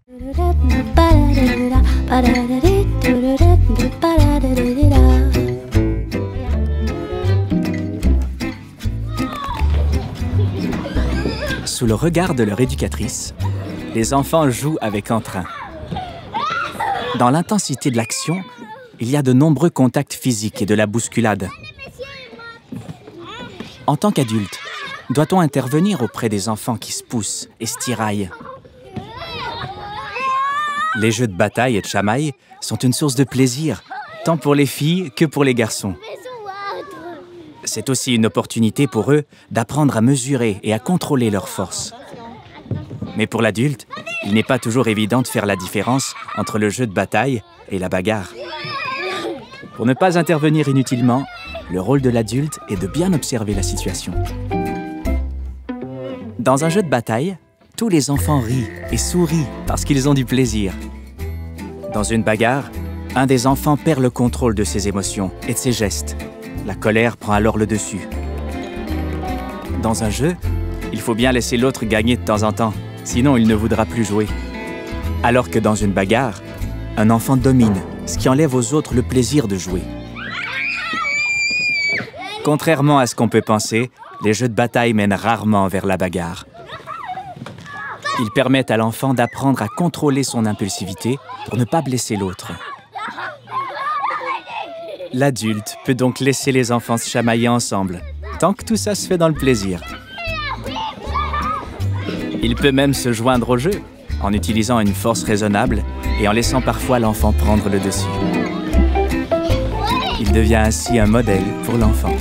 Sous le regard de leur éducatrice, les enfants jouent avec entrain. Dans l'intensité de l'action, il y a de nombreux contacts physiques et de la bousculade. En tant qu'adulte, doit-on intervenir auprès des enfants qui se poussent et se tiraillent? Les jeux de bataille et de chamaille sont une source de plaisir, tant pour les filles que pour les garçons. C'est aussi une opportunité pour eux d'apprendre à mesurer et à contrôler leurs forces. Mais pour l'adulte, il n'est pas toujours évident de faire la différence entre le jeu de bataille et la bagarre. Pour ne pas intervenir inutilement, le rôle de l'adulte est de bien observer la situation. Dans un jeu de bataille, tous les enfants rient et sourient parce qu'ils ont du plaisir. Dans une bagarre, un des enfants perd le contrôle de ses émotions et de ses gestes. La colère prend alors le dessus. Dans un jeu, il faut bien laisser l'autre gagner de temps en temps, sinon il ne voudra plus jouer. Alors que dans une bagarre, un enfant domine, ce qui enlève aux autres le plaisir de jouer. Contrairement à ce qu'on peut penser, les jeux de bataille mènent rarement vers la bagarre. Ils permettent à l'enfant d'apprendre à contrôler son impulsivité pour ne pas blesser l'autre. L'adulte peut donc laisser les enfants se chamailler ensemble, tant que tout ça se fait dans le plaisir. Il peut même se joindre au jeu, en utilisant une force raisonnable et en laissant parfois l'enfant prendre le dessus. Il devient ainsi un modèle pour l'enfant.